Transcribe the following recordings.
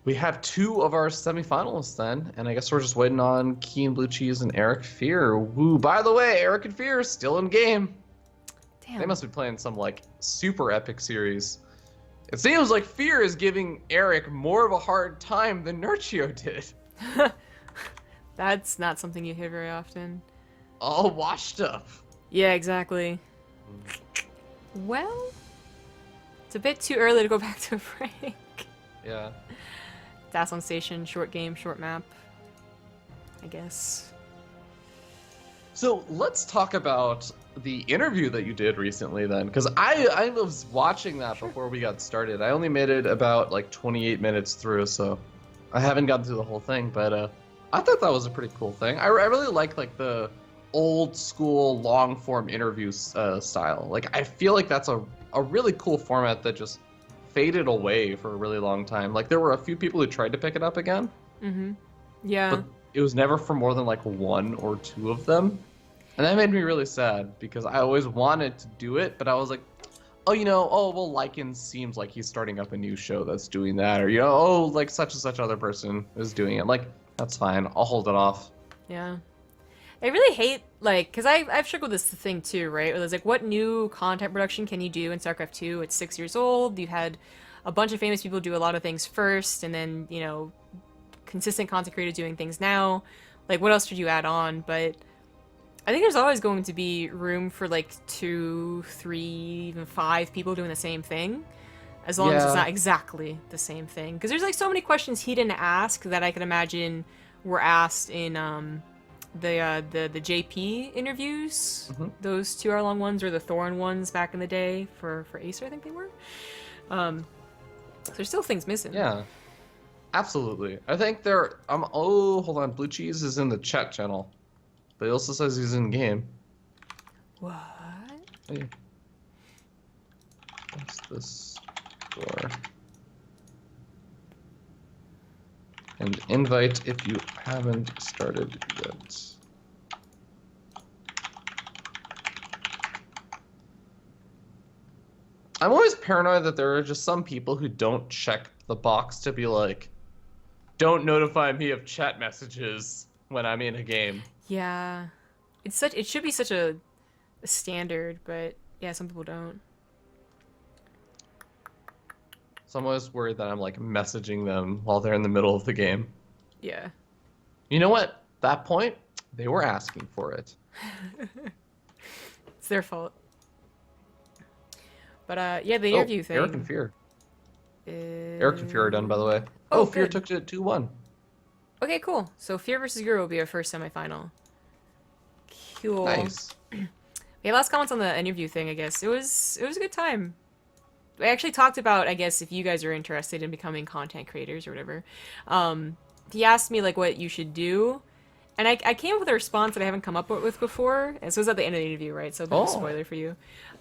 We have two of our semifinalists then, and I guess we're just waiting on Keen Blue Cheese and Eric FeaR. Woo! By the way, Eric and FeaR still in game. They Damn. must be playing some like super epic series. It seems like FeaR is giving Eric more of a hard time than Nurchio did. That's not something you hear very often. All washed up. Yeah, exactly. Well, it's a bit too early to go back to a break. Yeah. Das on station, short game, short map, I guess. So let's talk about the interview that you did recently then, because I was watching that before we got started. I only made it about like 28 minutes through, so I haven't gotten through the whole thing, but I thought that was a pretty cool thing. I really like the old school long form interview style. Like I feel like that's a really cool format that just faded away for a really long time. Like there were a few people who tried to pick it up again. Mm-hmm. Yeah. But it was never for more than like one or two of them. And that made me really sad because I always wanted to do it, but I was like, oh, well, Lycan seems like he's starting up a new show that's doing that, or, oh, like such and such other person is doing it. Like, that's fine. I'll hold it off. Yeah. I really hate, like, because I've struggled with this thing too, right? Where it's like, what new content production can you do in StarCraft 2? It's 6 years old. You've had a bunch of famous people do a lot of things first, and then, consistent content creators doing things now. Like, what else should you add on? But I think there's always going to be room for, like, 2, 3, even 5 people doing the same thing. As long as it's not exactly the same thing. Because there's, like, so many questions he didn't ask that I can imagine were asked in, the JP interviews, those 2-hour-long ones, or the Thorn ones back in the day for Acer, I think they were. So there's still things missing. Yeah, absolutely. I think oh, hold on. Blue Cheese is in the chat channel, but he also says he's in game. What? Hey. What's this for? And invite if you haven't started yet. I'm always paranoid that there are just some people who don't check the box to be like, don't notify me of chat messages when I'm in a game. Yeah. It should be such a standard, but yeah, some people don't. So I'm always worried that I'm like messaging them while they're in the middle of the game. Yeah. You know what? At that point, they were asking for it. It's their fault. Yeah, the interview thing. Eric and FeaR. Eric and FeaR are done, by the way. Oh, FeaR good. took it 2-1. Okay, cool. So FeaR versus Guru will be our first semifinal. Cool. Nice. Yeah, last comments on the interview thing, I guess. It was a good time. I actually talked about, I guess, if you guys are interested in becoming content creators or whatever. He asked me, like, what you should do. And I came up with a response that I haven't come up with before. And so it was at the end of the interview, right? So a bit of a spoiler for you.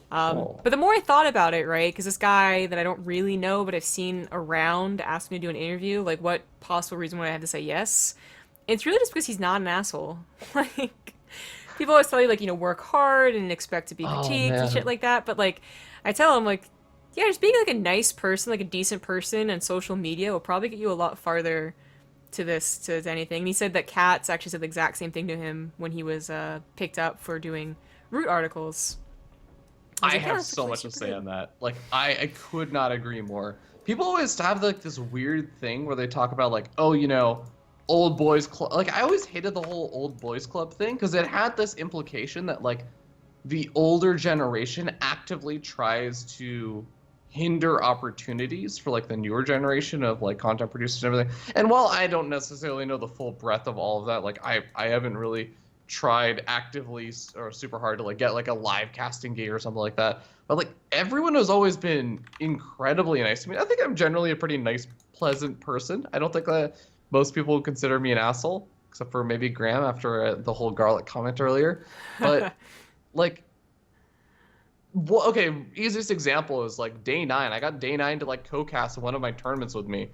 But the more I thought about it, right, because this guy that I don't really know but I've seen around asked me to do an interview, like, what possible reason would I have to say yes? It's really just because he's not an asshole. Like, people always tell you, like, work hard and expect to be critiqued and shit like that. But, like, I tell him, like, yeah, just being, like, a nice person, like, a decent person on social media will probably get you a lot farther to anything. And he said that Katz actually said the exact same thing to him when he was picked up for doing Root articles. I have so much to say on that. Like, I could not agree more. People always have like this weird thing where they talk about like, oh, old boys club. Like, I always hated the whole old boys club thing because it had this implication that like the older generation actively tries to hinder opportunities for like the newer generation of like content producers and everything. And while I don't necessarily know the full breadth of all of that, like I haven't really tried actively or super hard to like get like a live casting gig or something like that. But like everyone has always been incredibly nice to me. I think I'm generally a pretty nice, pleasant person. I don't think that most people would consider me an asshole, except for maybe Graham after the whole garlic comment earlier. But like, well, okay, easiest example is like day 9. I got day 9 to like co-cast one of my tournaments with me,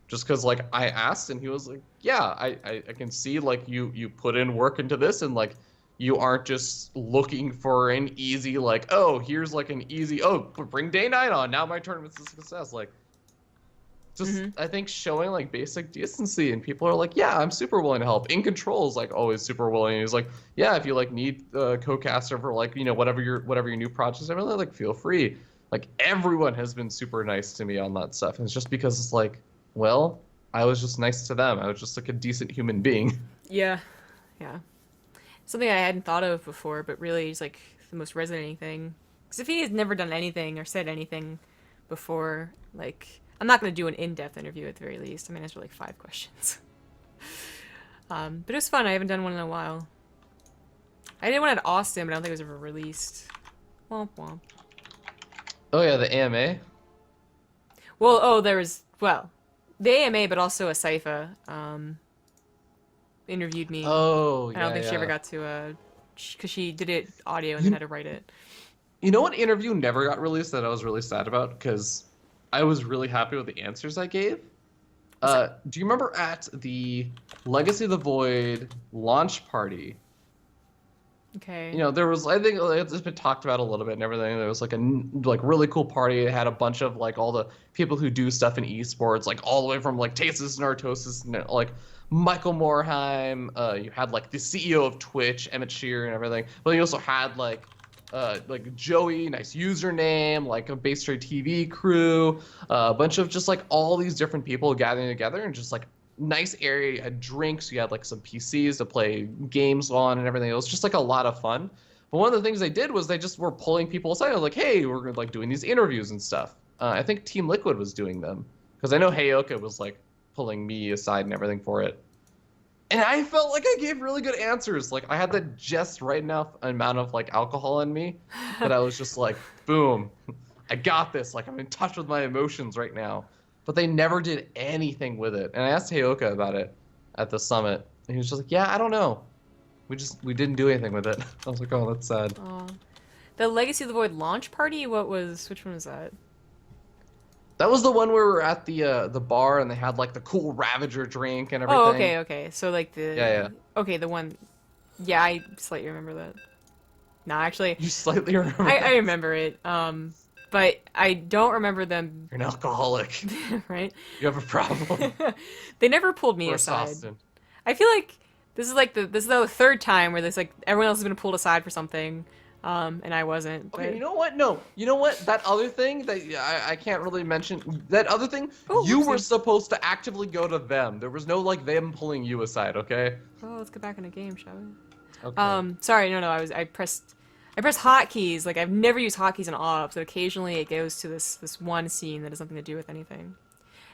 just because like I asked and he was like, yeah, I can see like you put in work into this and like you aren't just looking for an easy like, oh, here's like an easy, oh, bring day 9 on, now my tournament's a success. Like, just I think showing like basic decency, and people are like, yeah, I'm super willing to help. In Control is like always super willing. He's like, yeah, if you like need a co-caster for like whatever your new projects, really like feel free. Like everyone has been super nice to me on that stuff, and it's just because it's like, well, I was just nice to them. I was just like a decent human being. Yeah, yeah. Something I hadn't thought of before, but really is like the most resonating thing. Because if he has never done anything or said anything before, like, I'm not going to do an in-depth interview at the very least. I mean, answer like 5 questions. But it was fun. I haven't done one in a while. I did one at Austin, but I don't think it was ever released. Womp womp. Oh yeah, the AMA. Well, oh, there was, well, the AMA, but also a Sypha interviewed me. Oh, yeah, I don't think she ever got to, because she did it audio and then had to write it. You know what interview never got released that I was really sad about? Because I was really happy with the answers I gave. Do you remember at the Legacy of the Void launch party? Okay. You know, there was, I think it's been talked about a little bit and everything. There was like a really cool party. It had a bunch of like all the people who do stuff in esports, like all the way from like Tasis and Artosis and like Michael Morheim. You had like the CEO of Twitch, Emmett Shear, and everything. But you also had like Joey, nice username, like a BaseTradeTV crew, a bunch of just like all these different people gathering together, and just like nice area. You had drinks, you had like some PCs to play games on and everything. It was just like a lot of fun. But one of the things they did was they just were pulling people aside, like, hey, we're like doing these interviews and stuff. I think Team Liquid was doing them, because I know Heyoka was like pulling me aside and everything for it. And I felt like I gave really good answers. Like I had the just right enough amount of like alcohol in me that I was just like, boom, I got this. Like I'm in touch with my emotions right now. But they never did anything with it. And I asked Heyoka about it at the summit, and he was just like, yeah, I don't know. We didn't do anything with it. I was like, oh, that's sad. The Legacy of the Void launch party. Which one was that? That was the one where we were at the bar and they had like the cool Ravager drink and everything. Oh, okay. So like the yeah. Okay, the one. Yeah, I slightly remember that. No, actually. You slightly remember? I remember it. But I don't remember them. You're an alcoholic, right? You have a problem. They never pulled me aside. Austin. I feel like this is the 3rd time where this like everyone else has been pulled aside for something. And I wasn't. But... Okay, you know what? No, you know what? That other thing that I can't really mention. That other thing, you were supposed to actively go to them. There was no like them pulling you aside. Okay. Oh, let's get back in the game, shall we? Okay. Sorry, no. I pressed hotkeys. Like I've never used hotkeys in ops, but occasionally it goes to this one scene that has nothing to do with anything.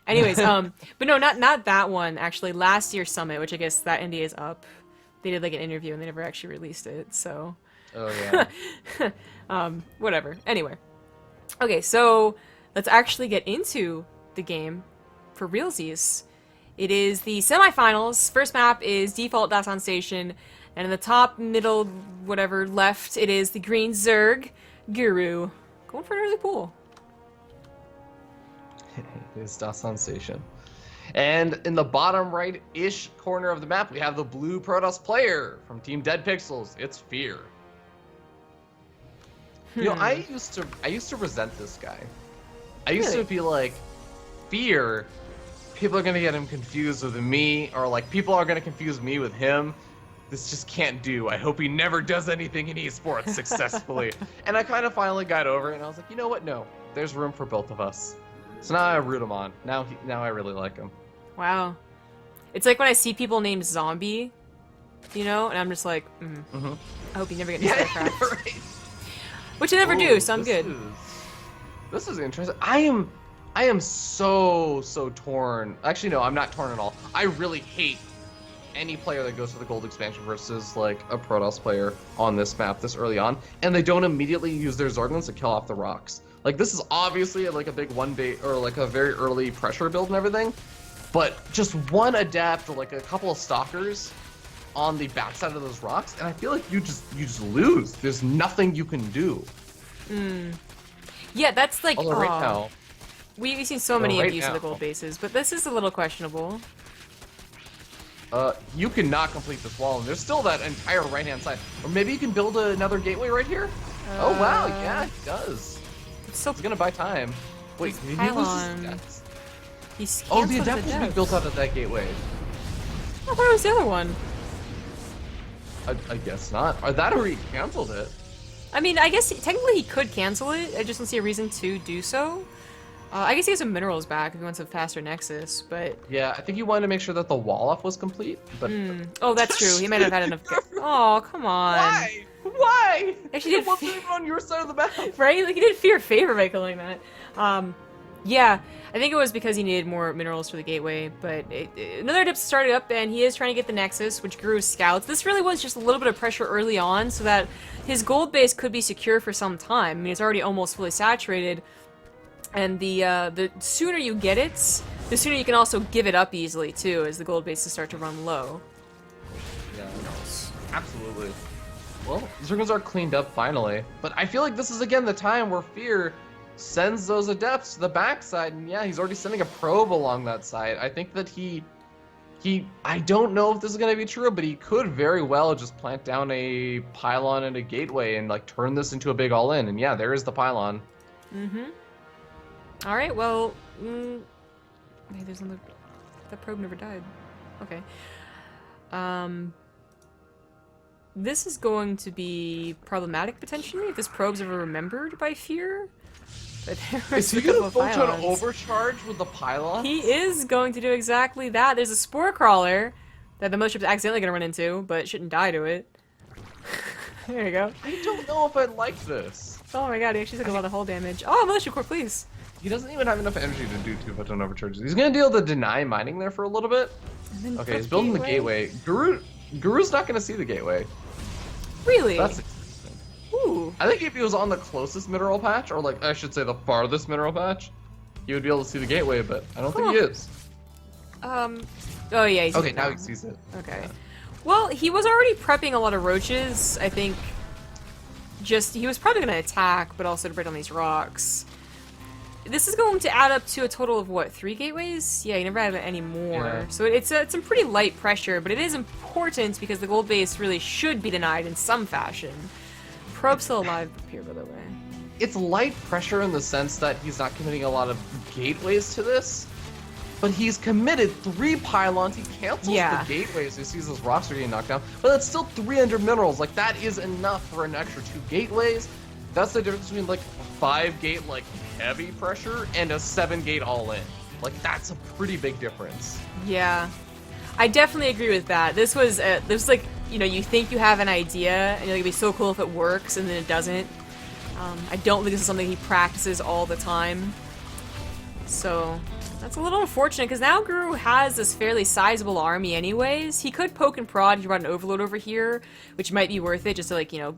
Anyways, but no, not that one. Actually, last year's summit, which I guess that NDA is up. They did like an interview and they never actually released it. So. Oh yeah. Whatever. Anyway. Okay, so let's actually get into the game for realsies. It is the semifinals. First map is default Dasan Station, and in the top, middle, whatever, left, it is the green Zerg Guru. Going for an early pool. It is Dasan Station. And in the bottom right-ish corner of the map, we have the blue Protoss player from Team Dead Pixels. It's FeaR. You know, I used to resent this guy. I used to be like, FeaR, people are gonna get him confused with me, or like people are gonna confuse me with him. This just can't do. I hope he never does anything in esports successfully. And I kind of finally got over it, and I was like, you know what? No, there's room for both of us. So now I root him on. Now I really like him. Wow. It's like when I see people named Zombie, you know, and I'm just like, I hope you never get into StarCraft. Right. Which I never do, so I'm good. This is interesting. I am so torn. Actually, no, I'm not torn at all. I really hate any player that goes for the gold expansion versus like a Protoss player on this map this early on, and they don't immediately use their Zorglings to kill off the rocks. Like this is obviously like a big or like a very early pressure build and everything, but just one adept or like a couple of stalkers on the backside of those rocks, and I feel like you just lose. There's nothing you can do. Yeah, that's like right now, we've seen so many abuse of the gold bases, but this is a little questionable. You cannot complete this wall, and there's still that entire right-hand side. Or maybe you can build another gateway right here? Oh wow, yeah, it does. It's gonna buy time. Wait, did he lose his stats? He's Oh, the canceled adept his will be built out of that gateway. I thought it was the other one. I guess not. Or that, or he canceled it. I mean, I guess technically he could cancel it. I just don't see a reason to do so. I guess he has some minerals back if he wants a faster nexus, but... Yeah, I think he wanted to make sure that the wall off was complete, but... Oh, that's true. He might have had enough... Oh, come on. Why? Why? Actually, It wasn't even on your side of the map. Right? Like, he did FeaR favor by killing that. Yeah, I think it was because he needed more minerals for the gateway, but another adept started up, and he is trying to get the nexus, which grew scouts. This really was just a little bit of pressure early on, so that his gold base could be secure for some time. I mean, it's already almost fully saturated, and the sooner you get it, the sooner you can also give it up easily, too, as the gold bases start to run low. Yeah, absolutely. Well, Zergons are cleaned up finally, but I feel like this is again the time where FeaR sends those adepts to the backside, and yeah, he's already sending a probe along that side. I think that I don't know if this is going to be true, but he could very well just plant down a pylon and a gateway and like turn this into a big all-in, and yeah, there is the pylon. Alright, well, hey, there's another... That probe never died. Okay. This is going to be problematic, potentially, if this probe's ever remembered by FeaR. But Is he going to photon overcharge with the pylon? He is going to do exactly that. There's a spore crawler that the mothership's accidentally going to run into, but shouldn't die to it. There you go. I don't know if I like this. Oh my god, he actually took a lot of hull damage. Oh, Militia Corps, please. He doesn't even have enough energy to do 2 photon overcharges. He's going to deal the deny mining there for a little bit. Okay, he's building the gateway. Guru's not going to see the gateway. Really? That's interesting. Ooh. I think if he was on the closest mineral patch, or like I should say the farthest mineral patch, he would be able to see the gateway, but I don't think he is. Oh yeah, he's okay, now he sees it. Okay. Yeah. Well, he was already prepping a lot of roaches, I think. He was probably going to attack, but also to break on these rocks. This is going to add up to a total of, what, 3 gateways? Yeah, you never had any more. Yeah. So it's some pretty light pressure, but it is important because the gold base really should be denied in some fashion. Probe's still alive up here, by the way. It's light pressure in the sense that he's not committing a lot of gateways to this, but he's committed 3 pylons. He cancels the gateways. He sees those rocks are getting knocked down, but that's still 300 minerals. Like, that is enough for an extra 2 gateways. That's the difference between, like, 5 gate, like, heavy pressure and a 7 gate all-in. Like, that's a pretty big difference. Yeah. I definitely agree with that. This was like, you know, you think you have an idea, and you're like, it'd be so cool if it works, and then it doesn't. I don't think this is something he practices all the time. So, that's a little unfortunate, because now Guru has this fairly sizable army anyways. He could poke and prod, he brought an overload over here, which might be worth it, just to, like, you know,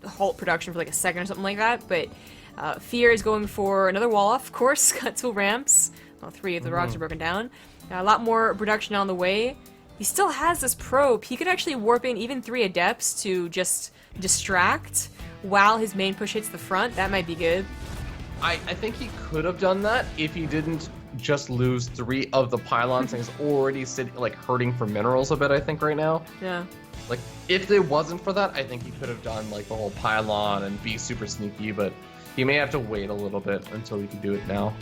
halt production for like a second or something like that, but FeaR is going for another wall off, of course, cut tool ramps. Well, 3 of the rocks are broken down. A lot more production on the way. He still has this probe. He could actually warp in even 3 adepts to just distract while his main push hits the front. That might be good. I think he could have done that if he didn't just lose 3 of the pylons and he's already like hurting for minerals a bit, I think, right now. Yeah. Like, if it wasn't for that, I think he could have done like the whole pylon and be super sneaky, but he may have to wait a little bit until he can do it now.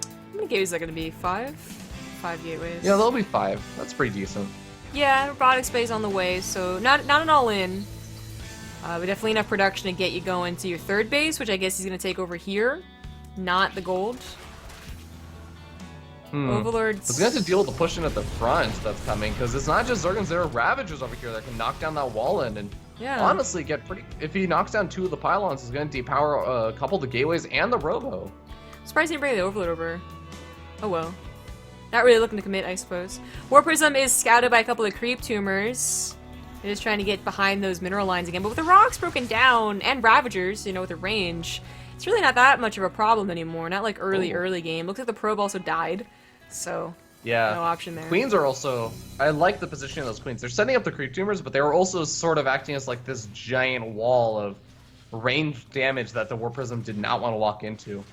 How many gateways are that going to be? 5? 5 gateways. Yeah, there'll be 5. That's pretty decent. Yeah, robotics bay's on the way, so not an all-in. But definitely enough production to get you going to your 3rd base, which I guess he's going to take over here. Not the gold. Overlords. He's going to have to deal with the pushing at the front that's coming, because it's not just Zergons, there are Ravagers over here that can knock down that wall in and honestly get pretty... If he knocks down 2 of the pylons, he's going to depower a couple of the gateways and the robo. Surprised he didn't bring the overload over. Oh well. Not really looking to commit, I suppose. War Prism is scouted by a couple of creep tumors. They're just trying to get behind those mineral lines again. But with the rocks broken down and Ravagers, you know, with the range, it's really not that much of a problem anymore. Not like early game. Looks like the probe also died. So, yeah, no option there. Queens are also... I like the position of those queens. They're setting up the creep tumors, but they were also sort of acting as like this giant wall of range damage that the War Prism did not want to walk into.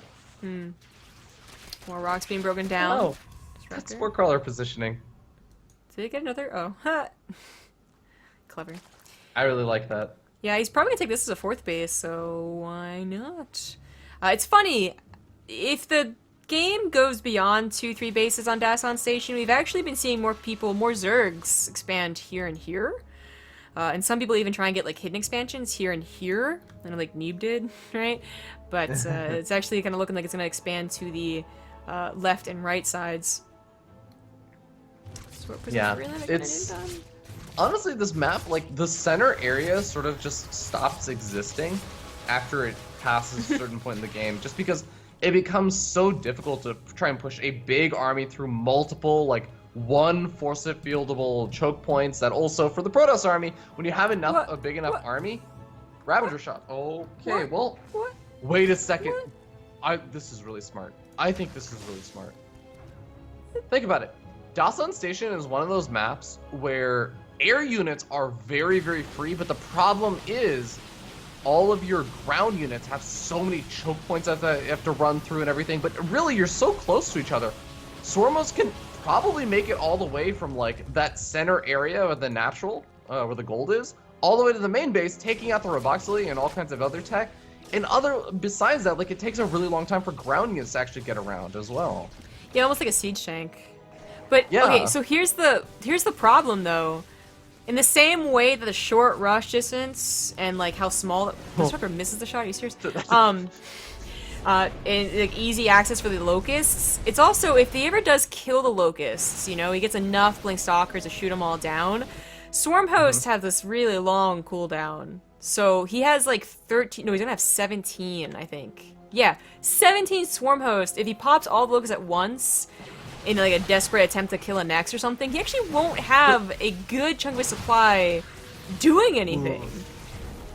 More rocks being broken down. Oh, that's Spore Crawler positioning. Did he get another? Oh, ha. Clever. I really like that. Yeah, he's probably gonna take this as a 4th base, so why not? It's funny, if the game goes beyond 2-3 bases on Dasan Station, we've actually been seeing more Zergs expand here and here. And some people even try and get like hidden expansions here and here. I know like Neeb did, right? But it's actually kind of looking like it's going to expand to the left and right sides. So yeah, it's... Honestly, this map, like, the center area sort of just stops existing after it passes a certain point in the game, just because it becomes so difficult to try and push a big army through multiple, like, one force fieldable choke points that also, for the Protoss army, when you have enough, a big enough army, Ravager shot. Okay, well, wait a second. This is really smart. I think this is really smart. Think about it. Dasan Station is one of those maps where air units are very, very free, but the problem is all of your ground units have so many choke points that you have to run through and everything, but really you're so close to each other. Swarmos can probably make it all the way from like that center area of the natural, where the gold is, all the way to the main base, taking out the Roboxily and all kinds of other tech. And besides that, like, it takes a really long time for ground units to actually get around as well. Yeah, almost like a siege tank. But yeah. Okay, so here's the problem though. In the same way that the short rush distance and like how small this fucker misses the shot, are you serious? And like easy access for the locusts. It's also, if he ever does kill the locusts, you know, he gets enough blink stalkers to shoot them all down. Swarm hosts have this really long cooldown. So he has like 13, no, he's gonna have 17, I think. Yeah, 17 swarm hosts. If he pops all the locusts at once, in like a desperate attempt to kill a Nex or something, he actually won't have a good chunk of his supply doing anything.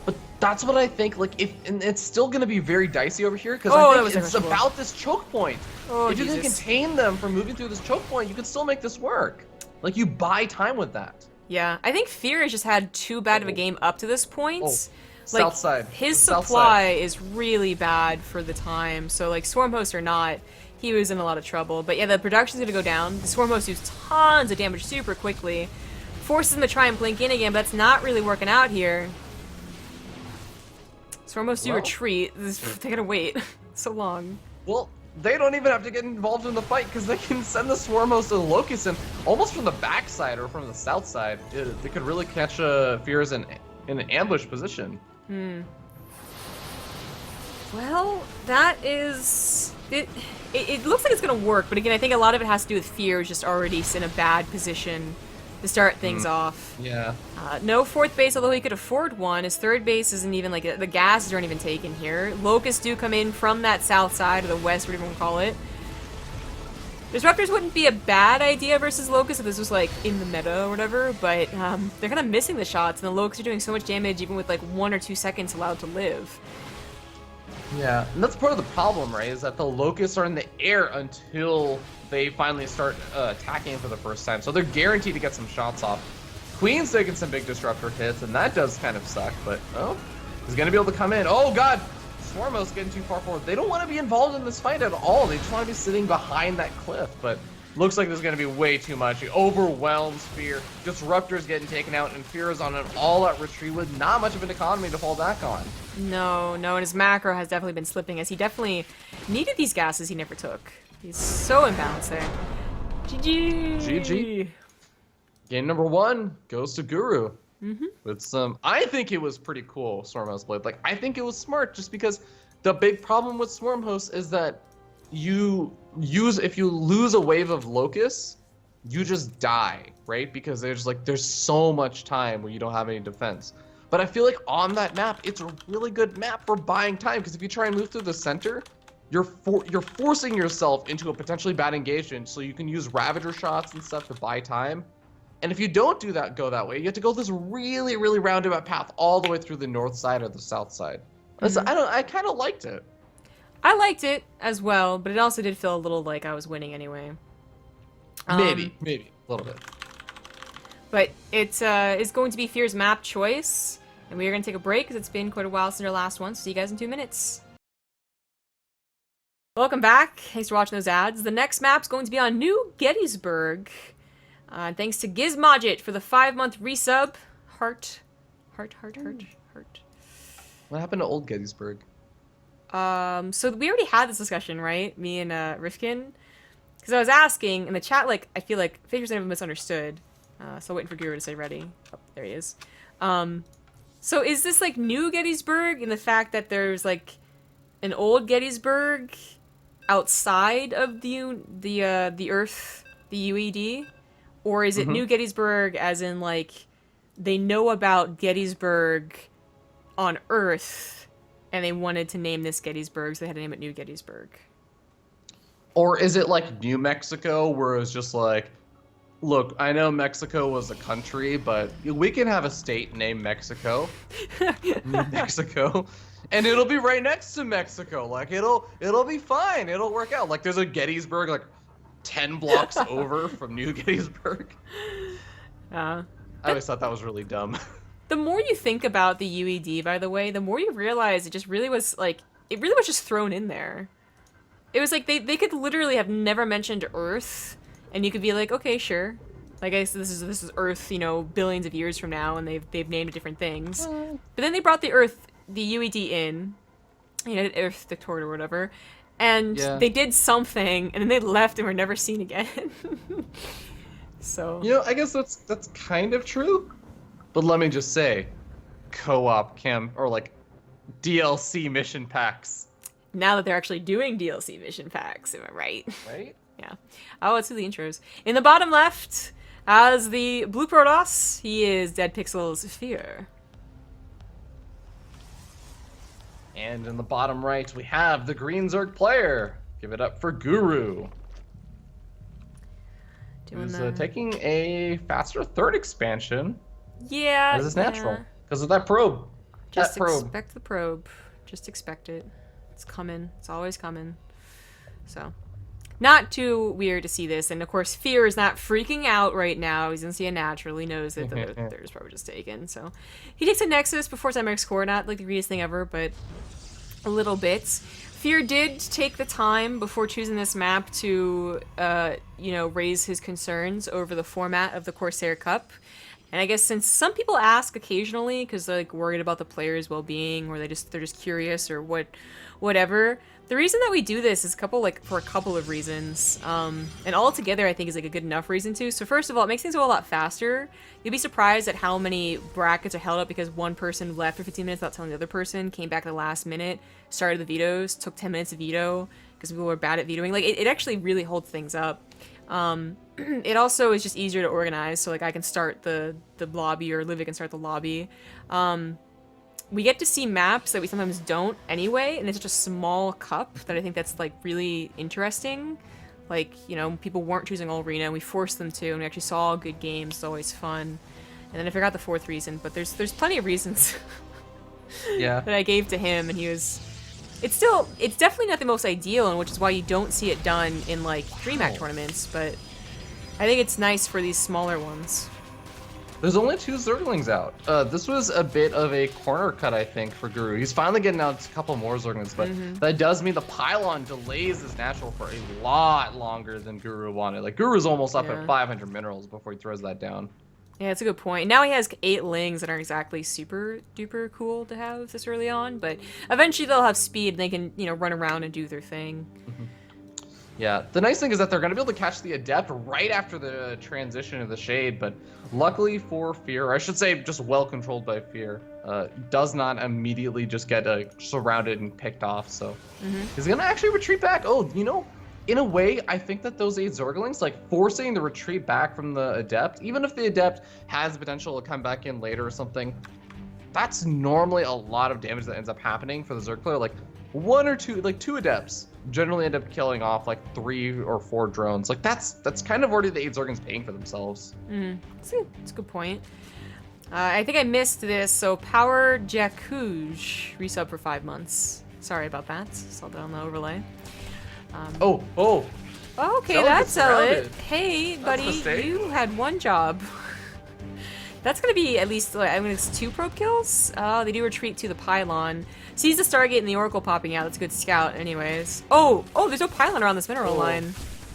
But that's what I think, like, and it's still going to be very dicey over here, because I think it's about this choke point. If you can contain them from moving through this choke point, you can still make this work. Like, you buy time with that. Yeah, I think FeaR has just had too bad of a game up to this point. Like, south side. His supply is really bad for the time, so like swarm hosts or not, he was in a lot of trouble. But yeah, the production's gonna go down. The swarm hosts do tons of damage super quickly. Forces him to try and blink in again, but that's not really working out here. Swarm hosts do retreat. They gotta wait so long. Well, they don't even have to get involved in the fight, because they can send the swarm host to the locust and almost from the backside or from the south side. They could really catch FeaR's in an ambush position. Well, that is... It looks like it's going to work, but again, I think a lot of it has to do with FeaR just already in a bad position to start things off. Yeah. No fourth base, although he could afford one. His third base isn't even, like, the gases aren't even taken here. Locusts do come in from that south side, or the west, whatever you want to call it. Disruptors wouldn't be a bad idea versus Locusts if this was, like, in the meta or whatever, but they're kind of missing the shots, and the Locusts are doing so much damage even with, like, 1 or 2 seconds allowed to live. Yeah, and that's part of the problem, right, is that the locusts are in the air until they finally start attacking for the first time. So they're guaranteed to get some shots off. Queen's taking some big disruptor hits, and that does kind of suck, but, he's going to be able to come in. Oh, God! Swarmos getting too far forward. They don't want to be involved in this fight at all. They just want to be sitting behind that cliff, but looks like there's going to be way too much. He overwhelms FeaR. Disruptor's getting taken out, and FeaR is on an all-out retreat with not much of an economy to fall back on. No, and his macro has definitely been slipping, as he definitely needed these gases he never took. He's so imbalanced there. GG! GG. Game number 1 goes to Guru. With some... I think it was pretty cool, Swarm Host played. Like, I think it was smart, just because the big problem with Swarm Host is that if you lose a wave of locusts, you just die, right? Because there's so much time where you don't have any defense. But I feel like on that map, it's a really good map for buying time, because if you try and move through the center, you're forcing yourself into a potentially bad engagement, so you can use Ravager shots and stuff to buy time. And if you don't go that way, you have to go this really, really roundabout path all the way through the north side or the south side. I kind of liked it. I liked it as well, but it also did feel a little like I was winning anyway. Maybe a little bit. But it's going to be FeaR's map choice, and we are going to take a break because it's been quite a while since our last one. So see you guys in 2 minutes. Welcome back. Thanks for watching those ads. The next map's going to be on New Gettysburg. Thanks to Gizmodget for the 5-month resub. Heart. What happened to Old Gettysburg? So we already had this discussion, right? Me and Rifkin. Because I was asking in the chat, like, I feel like Figures never misunderstood. So waiting for Guru to say ready. Oh, there he is. So is this like new Gettysburg in the fact that there's like an old Gettysburg outside of the Earth, the UED, or is it New Gettysburg as in like they know about Gettysburg on Earth and they wanted to name this Gettysburg, so they had to name it New Gettysburg? Or is it like New Mexico, where it's just like, look, I know Mexico was a country, but we can have a state named Mexico, New Mexico, and it'll be right next to Mexico. Like it'll be fine. It'll work out. Like there's a Gettysburg like 10 blocks over from New Gettysburg. I always thought that was really dumb. The more you think about the UED, by the way, the more you realize it just really was like, it really was just thrown in there. It was like they could literally have never mentioned Earth, and you could be like, okay, sure. Like, I guess this is Earth, you know, billions of years from now, and they've named it different things. But then they brought the UED in, you know, Earth Victoria or whatever, and they did something, and then they left and were never seen again. So, you know, I guess that's kind of true. But let me just say, co-op or like DLC mission packs. Now that they're actually doing DLC mission packs, am I right? Right? Yeah. Oh, let's do the intros. In the bottom left, as the Blue Protoss, he is Dead Pixel's FeaR. And in the bottom right, we have the Green Zerg player. Give it up for Guru. Who's taking a faster third expansion. Yeah. This is natural. Because of that probe. Just expect the probe. Just expect it. It's coming. It's always coming. So, not too weird to see this. And of course, FeaR is not freaking out right now. He's gonna see a natural. He knows that the third probably just taken. So, he takes a Nexus before Cybernex Core. Not like the greatest thing ever, but a little bit. FeaR did take the time before choosing this map to, you know, raise his concerns over the format of the Corsair Cup. And I guess since some people ask occasionally because they're like worried about the players' well-being, or they're just curious or whatever. The reason that we do this is for a couple of reasons. And all together I think is like a good enough reason to. So first of all, it makes things go a lot faster. You'll be surprised at how many brackets are held up because one person left for 15 minutes without telling the other person, came back at the last minute, started the vetoes, took 10 minutes to veto because people were bad at vetoing. Like it actually really holds things up. It also is just easier to organize, so like I can start the lobby, or Livy can start the lobby. We get to see maps that we sometimes don't anyway, and it's such a small cup that I think that's like really interesting. Like, you know, people weren't choosing all arena, and we forced them to, and we actually saw good games. It's always fun. And then I forgot the fourth reason, but there's plenty of reasons that I gave to him, and he was... It's definitely not the most ideal, and which is why you don't see it done in like DreamHack tournaments, but I think it's nice for these smaller ones. There's only 2 Zerglings out. This was a bit of a corner cut, I think, for Guru. He's finally getting out a couple more Zerglings, but that does mean the pylon delays his natural for a lot longer than Guru wanted. Like, Guru's almost up at 500 minerals before he throws that down. Yeah, that's a good point. Now he has 8 lings that aren't exactly super duper cool to have this early on, but eventually they'll have speed and they can, you know, run around and do their thing. Yeah, the nice thing is that they're going to be able to catch the Adept right after the transition of the Shade, but luckily for FeaR, or I should say just well controlled by FeaR, does not immediately just get surrounded and picked off, so he's going to actually retreat back. Oh, you know, in a way, I think that those 8 Zerglings, like forcing the retreat back from the Adept, even if the Adept has the potential to come back in later or something, that's normally a lot of damage that ends up happening for the Zerg player. Like 1 or 2, like 2 Adepts generally end up killing off like 3 or 4 drones. Like that's kind of already the 8 Zerglings paying for themselves. That's a good point. I think I missed this. So Power Jacouge resub for 5 months. Sorry about that. Saw that on the overlay. Okay, that's it. Hey, buddy, you had 1 job. That's gonna be at least, I mean, it's 2 probe kills. They do retreat to the pylon. Sees the Stargate and the Oracle popping out. That's a good scout, anyways. Oh, there's no pylon around this mineral line.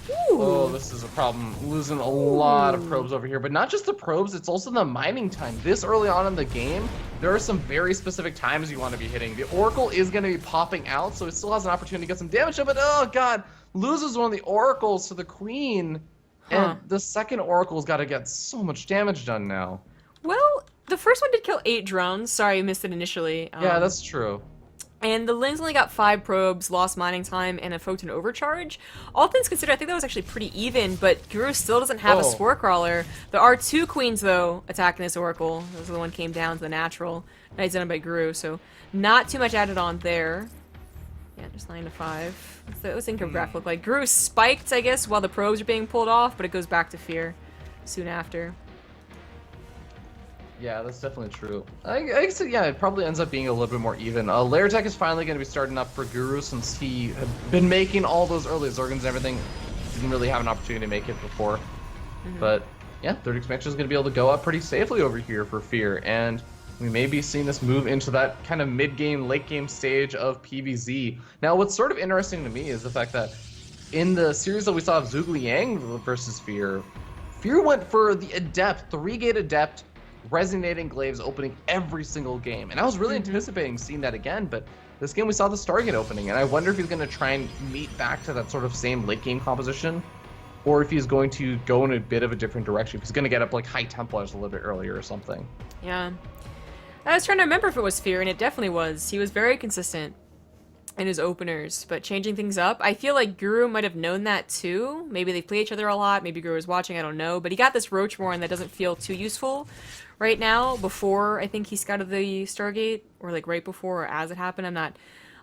Oh, Ooh. this is a problem. Losing a lot of probes over here, but not just the probes, it's also the mining time. This early on in the game, there are some very specific times you want to be hitting. The Oracle is going to be popping out, so it still has an opportunity to get some damage done, but oh god, loses one of the Oracles to the Queen, and the second Oracle's got to get so much damage done now. Well, the first one did kill 8 drones. Sorry, I missed it initially. Yeah, that's true. And the Lings only got 5 probes, lost mining time, and a photon overcharge. All things considered, I think that was actually pretty even, but Guru still doesn't have a Spore Crawler. There are 2 queens, though, attacking this Oracle. This is the one came down to the natural. Nice done by Guru, so not too much added on there. Yeah, just 9 to 5. What's Inca graph look like? Guru spiked, I guess, while the probes are being pulled off, but it goes back to FeaR soon after. Yeah, that's definitely true. I guess, yeah, it probably ends up being a little bit more even. Lair Tech is finally going to be starting up for Guru since he had been making all those early Zergans and everything. Didn't really have an opportunity to make it before. But, yeah, third expansion is going to be able to go up pretty safely over here for FeaR. And we may be seeing this move into that kind of mid-game, late-game stage of PvZ. Now, what's sort of interesting to me is the fact that in the series that we saw of Zhuge Liang versus FeaR, FeaR went for the Adept, 3-gate Adept, resonating glaives opening every single game, and I was really anticipating seeing that again, but this game we saw the Stargate opening, and I wonder if he's going to try and meet back to that sort of same late game composition, or if he's going to go in a bit of a different direction, if he's going to get up like High Templars a little bit earlier or something. Yeah. I was trying to remember if it was FeaR, and it definitely was. He was very consistent in his openers, but changing things up. I feel like Guru might have known that too. Maybe they play each other a lot, maybe Guru was watching, I don't know, but he got this Roachborn that doesn't feel too useful right now, before I think he scouted the Stargate, or like right before or as it happened. I'm not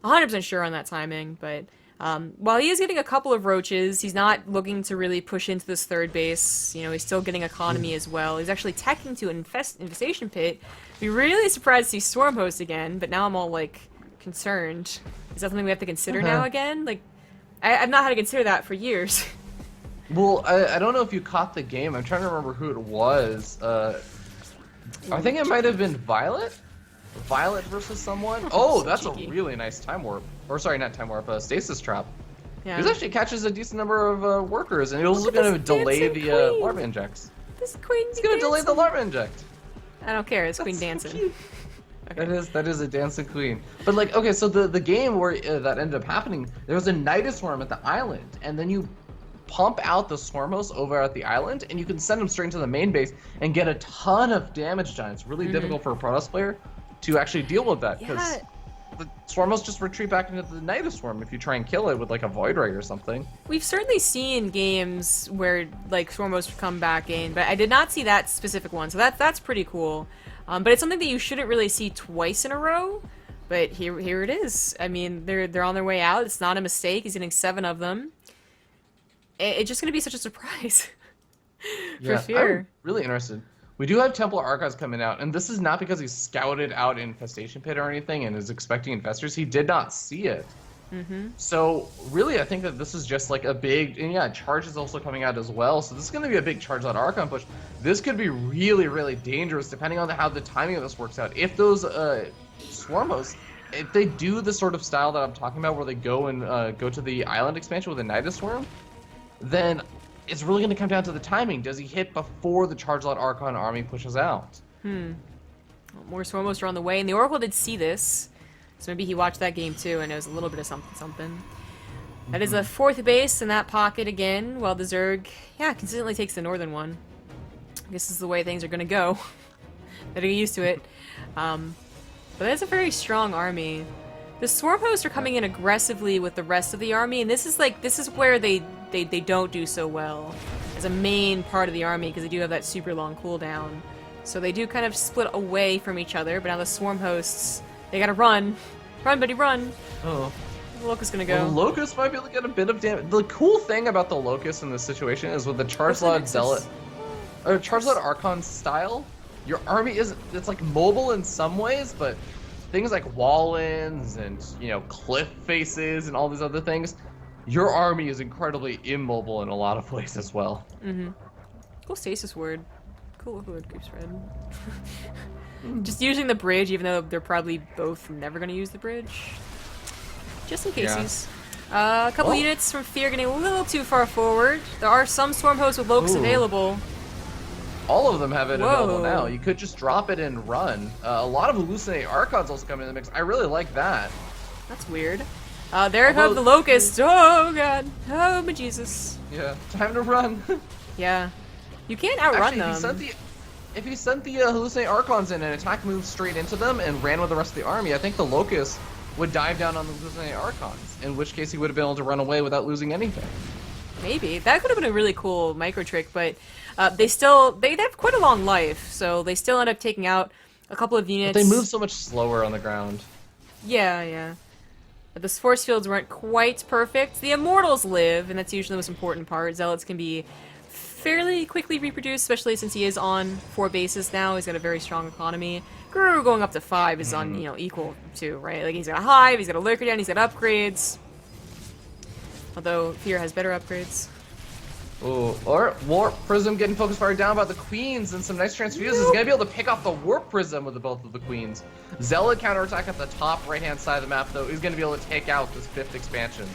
100% sure on that timing, but while he is getting a couple of roaches, he's not looking to really push into this third base. You know, he's still getting economy as well. He's actually teching to an infestation pit. Be really surprised to see Swarm Host again, but now I'm all like concerned. Is that something we have to consider now again? Like, I've not had to consider that for years. Well, I don't know if you caught the game. I'm trying to remember who it was. I think it might have been Violet? Violet versus someone? Oh, that's cheeky. a really nice time warp. Or sorry, not time warp, stasis trap. Yeah. This actually catches a decent number of workers, and it was going to delay the larva injects. This queen's It's going to delay the larva inject. I don't care, it's queen So dancing. cute. Okay. That is a dancing queen. But like, okay, so the game where that ended up happening, there was a Nidus Swarm at the island, and then you pump out the Swarmos over at the island, and you can send them straight into the main base and get a ton of damage done. It's really difficult for a Protoss player to actually deal with that, because the Swarmos just retreat back into the Nidus Swarm if you try and kill it with like a Void Ray or something. We've certainly seen games where like Swarmos come back in, but I did not see that specific one, so that's pretty cool. But it's something that you shouldn't really see twice in a row. But here it is. I mean, they're on their way out. It's not a mistake. He's getting 7 of them. It's just gonna be such a surprise for FeaR. I'm really interested. We do have Templar Archives coming out, and this is not because he scouted out Infestation Pit or anything and is expecting infestors. He did not see it. So really, I think that this is just like a big, and yeah, Charge is also coming out as well. So this is going to be a big Charge out Archon push. This could be really, really dangerous depending on how the timing of this works out. If those Swarmos, if they do the sort of style that I'm talking about, where they go and go to the island expansion with a Nidus Swarm, then it's really going to come down to the timing. Does he hit before the Charge Lot Archon army pushes out? More Swarmos are on the way, and the Oracle did see this. So maybe he watched that game too and knows a little bit of something. That is a 4th base in that pocket again, while the Zerg, consistently takes the northern one. I guess this is the way things are going to go. Better get used to it. But that's a very strong army. The Swarm Hosts are coming in aggressively with the rest of the army, and this is where they don't do so well as a main part of the army, because they do have that super long cooldown. So they do kind of split away from each other, but now the Swarm Hosts, they gotta run. Run, buddy, run. Oh. The Locust gonna go. Well, the Locust might be able to get a bit of damage. The cool thing about the Locust in this situation is with the Charge Lot Zealot, or Charge Lot Archon style, your army it's like mobile in some ways, but things like wall-ins and, you know, cliff faces and all these other things, your army is incredibly immobile in a lot of ways as well. Cool stasis word. Cool word group spread. Just using the bridge, even though they're probably both never going to use the bridge. Just in cases. A couple units from FeaR getting a little too far forward. There are some Storm Hosts with Locusts available. All of them have it available now. You could just drop it and run. A lot of Hallucinate Archons also come in the mix. I really like that. That's weird. There come the Locusts. Oh, God. Oh, my Jesus. Yeah, time to run. Yeah. You can't outrun them. If he sent the Hallucinate Archons in and attack moved straight into them and ran with the rest of the army, I think the Locust would dive down on the Hallucinate Archons, in which case he would have been able to run away without losing anything. Maybe. That could have been a really cool micro trick, but they have quite a long life, so they still end up taking out a couple of units. But they move so much slower on the ground. Yeah. But the force fields weren't quite perfect. The Immortals live, and that's usually the most important part. Zealots can be fairly quickly reproduced, especially since he is on 4 bases now. He's got a very strong economy. Guru going up to 5 is on, equal to, right? Like, he's got a hive, he's got a lurker down, he's got upgrades. Although FeaR has better upgrades. Ooh, or Warp Prism getting focus fire down by the Queens and some nice transfuses. He's gonna be able to pick off the Warp Prism with both of the Queens. Zealot counterattack at the top right-hand side of the map, though. He's gonna be able to take out this 5th expansion.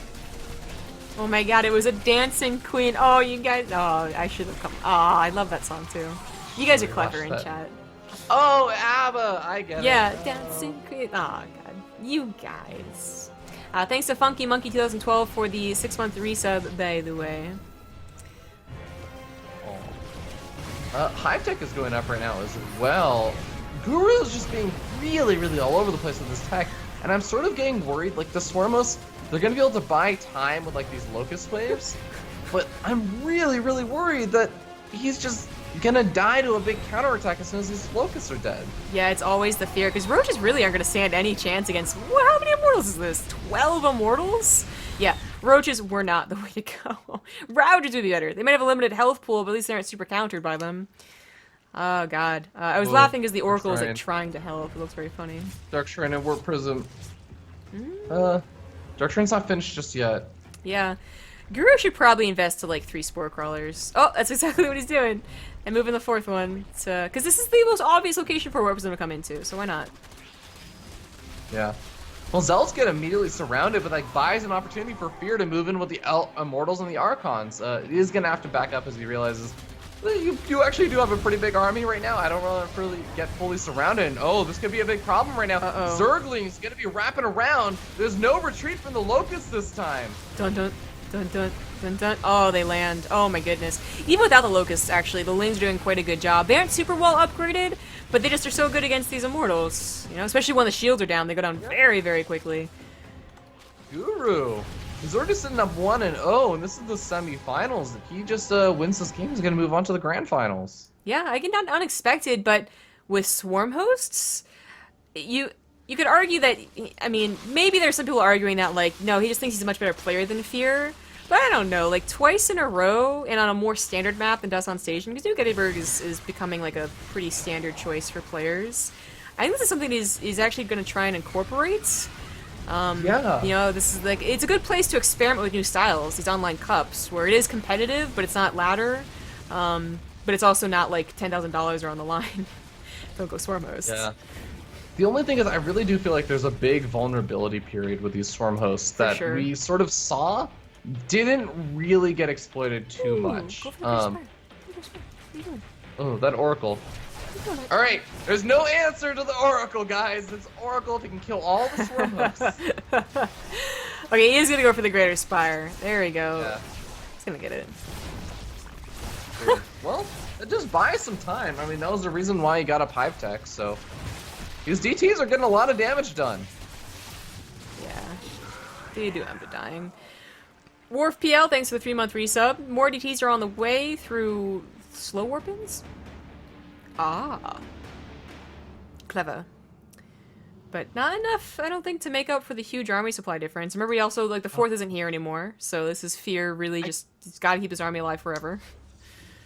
Oh my god, it was a dancing queen. Oh, you guys. Oh, I should have come. Oh, I love that song too. You guys are clever in chat. Oh, ABBA! I get it. Yeah, dancing queen. Oh, god. You guys. Thanks to Funky Monkey 2012 for the 6-month resub, by the way. Hive Tech is going up right now as well. Guru is just being really all over the place with this tech, and I'm sort of getting worried. Like, the Swarmos, they're gonna be able to buy time with like these Locust waves, but I'm really worried that he's just gonna die to a big counterattack as soon as these Locusts are dead. Yeah, it's always the fear, because Roaches really aren't gonna stand any chance against. How many Immortals is this? 12 Immortals? Yeah, Roaches were not the way to go. Routers would be better. They might have a limited health pool, but at least they aren't super countered by them. Oh god. I was laughing because the Oracle was like trying to help. It looks very funny. Dark Shrine and Warp Prism. Dark Shrine's not finished just yet. Yeah. Guru should probably invest to like 3 Spore Crawlers. Oh, that's exactly what he's doing. And moving the 4th one to, because this is the most obvious location for Warp Prism to come into, so why not? Yeah. Well, Zealots get immediately surrounded, but like buys an opportunity for FeaR to move in with the Immortals and the Archons. He is gonna have to back up as he realizes you actually do have a pretty big army right now. I don't really get fully surrounded. And, oh, this could be a big problem right now. Zergling's gonna be wrapping around. There's no retreat from the Locusts this time. Dun dun dun dun dun dun. Oh, they land. Oh my goodness. Even without the Locusts, actually, the lanes are doing quite a good job. They aren't super well upgraded, but they just are so good against these Immortals. You know, especially when the shields are down, they go down very quickly. Guru. He's already sitting up 1-0, and this is the semifinals. If he just wins this game, he's going to move on to the grand finals. Yeah, I get not unexpected, but with Swarm Hosts, you could argue that, I mean, maybe there's some people arguing that, like, no, he just thinks he's a much better player than FeaR, but I don't know, like, twice in a row, and on a more standard map than Dust on Station, because New Gettysburg is becoming, like, a pretty standard choice for players. I think this is something he's actually going to try and incorporate. Yeah. You know, this is like, it's a good place to experiment with new styles, these online cups, where it is competitive, but it's not ladder, but it's also not like $10,000 are on the line. Don't go Swarm Hosts. Yeah. The only thing is, I really do feel like there's a big vulnerability period with these Swarm Hosts that we sort of saw didn't really get exploited too much. Go for the What are you doing? Oh, that Oracle. Alright, there's no answer to the Oracle, guys. It's Oracle if he can kill all the Swarm Hosts. Okay, he is gonna go for the Greater Spire. There we go. Yeah. He's gonna get it. Well, it just buys some time. I mean, that was the reason why he got up Hive Tech, so these DTs are getting a lot of damage done. Yeah. They do end up dying. Wharf PL, thanks for the 3-month resub. More DTs are on the way through slow warpins? Ah. Clever. But not enough, I don't think, to make up for the huge army supply difference. Remember, we also, like, the 4th isn't here anymore, so this is FeaR really he's gotta keep his army alive forever.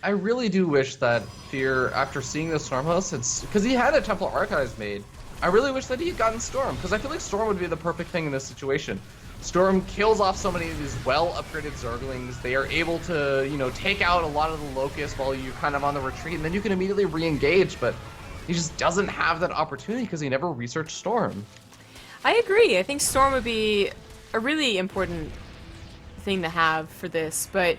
I really do wish that FeaR, after seeing the Storm Host, because he had a Templar Archives made, I really wish that he had gotten Storm, because I feel like Storm would be the perfect thing in this situation. Storm kills off so many of these well-upgraded Zerglings. They are able to, you know, take out a lot of the Locusts while you're kind of on the retreat, and then you can immediately re-engage, but he just doesn't have that opportunity because he never researched Storm. I agree. I think Storm would be a really important thing to have for this, but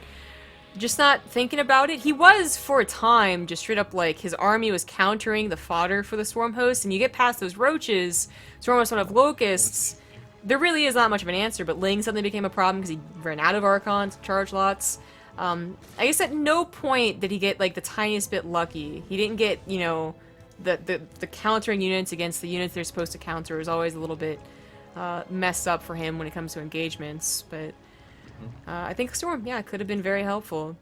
just not thinking about it. He was, for a time, just straight up like his army was countering the fodder for the swarm host, and you get past those roaches, swarm hosts don't have locusts. There really is not much of an answer, but Ling suddenly became a problem because he ran out of Archons to charge lots. I guess at no point did he get like the tiniest bit lucky. He didn't get, you know, the countering units against the units they're supposed to counter is always a little bit messed up for him when it comes to engagements, but I think Storm, yeah, could have been very helpful.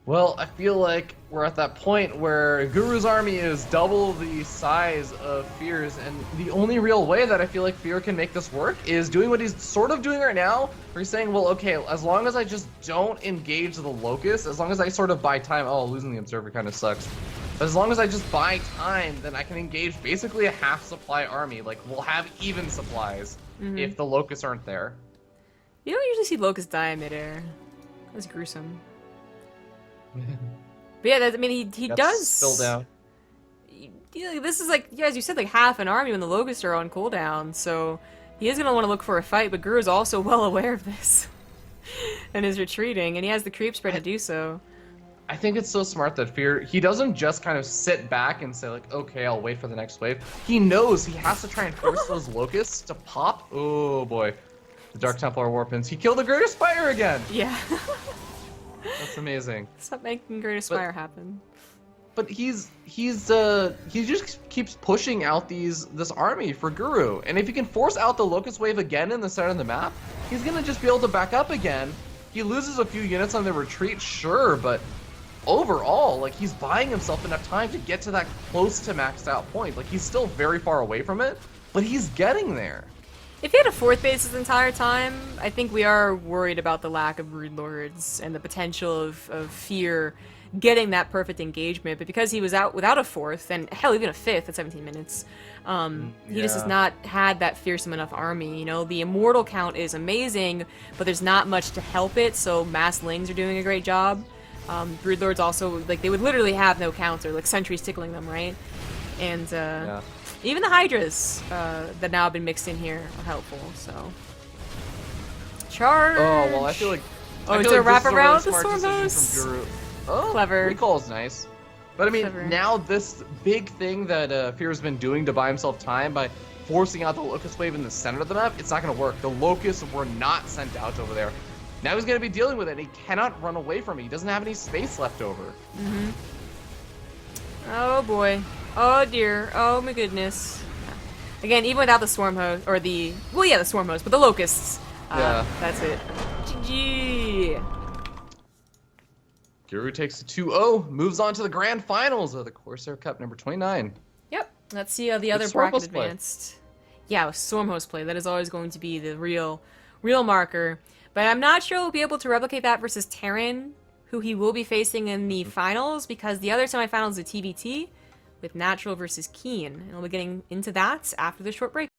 Well, I feel like we're at that point where Guru's army is double the size of FeaR's, and the only real way that I feel like FeaR can make this work is doing what he's sort of doing right now, where he's saying, well, okay, as long as I just don't engage the Locust, as long as I sort of buy time, oh, losing the Observer kind of sucks, but as long as I just buy time, then I can engage basically a half supply army. Like, we'll have even supplies if the Locusts aren't there. You don't usually see Locusts die in midair. That's gruesome. But yeah, I mean, he does still down. This is like, yeah, as you said, like half an army when the Locusts are on cooldown, so he is gonna want to look for a fight. But Guru is also well aware of this and is retreating, and he has the creep spread to do so. I think it's so smart that FeaR, he doesn't just kind of sit back and say like, okay, I'll wait for the next wave. He knows he has to try and force those Locusts to pop. Oh boy, the Dark Templar Warpins. He killed the Greater Spire again. Yeah. That's amazing. Stop making Greater Spire happen. But he just keeps pushing out this army for Guru, and if he can force out the Locust wave again in the center of the map, he's gonna just be able to back up again. He loses a few units on the retreat, sure, but overall, like, he's buying himself enough time to get to that close to maxed out point. Like, he's still very far away from it, but he's getting there. If he had a fourth base this entire time, I think we are worried about the lack of Brood Lords and the potential of FeaR getting that perfect engagement. But because he was out without a fourth, and hell, even a fifth at 17 minutes, he just has not had that fearsome enough army. You know, the Immortal count is amazing, but there's not much to help it, so Mass Lings are doing a great job. Brood Lords also, like, they would literally have no counter, like sentries tickling them, right? And, even the Hydras that now have been mixed in here are helpful, so. Charge! Oh, well, I feel like... is there a wraparound the Storm Host? Oh, clever. Recall is nice. But I mean, now this big thing that FeaR's been doing to buy himself time by forcing out the Locust wave in the center of the map, it's not going to work. The Locusts were not sent out over there. Now he's going to be dealing with it, and he cannot run away from it. He doesn't have any space left over. Oh boy. Oh dear. Oh my goodness. Again, even without the Swarm Host, or the... Well, yeah, the Swarm Host, but the Locusts. Yeah. That's it. GG! Guru takes a 2-0, moves on to the grand finals of the Corsair Cup number 29. Yep. Let's see how the other bracket advanced. Yeah, with Swarm Host play. That is always going to be the real marker. But I'm not sure we'll be able to replicate that versus Terran, who he will be facing in the finals, because the other semifinals is TBT with Natural versus Keen. And we'll be getting into that after the short break.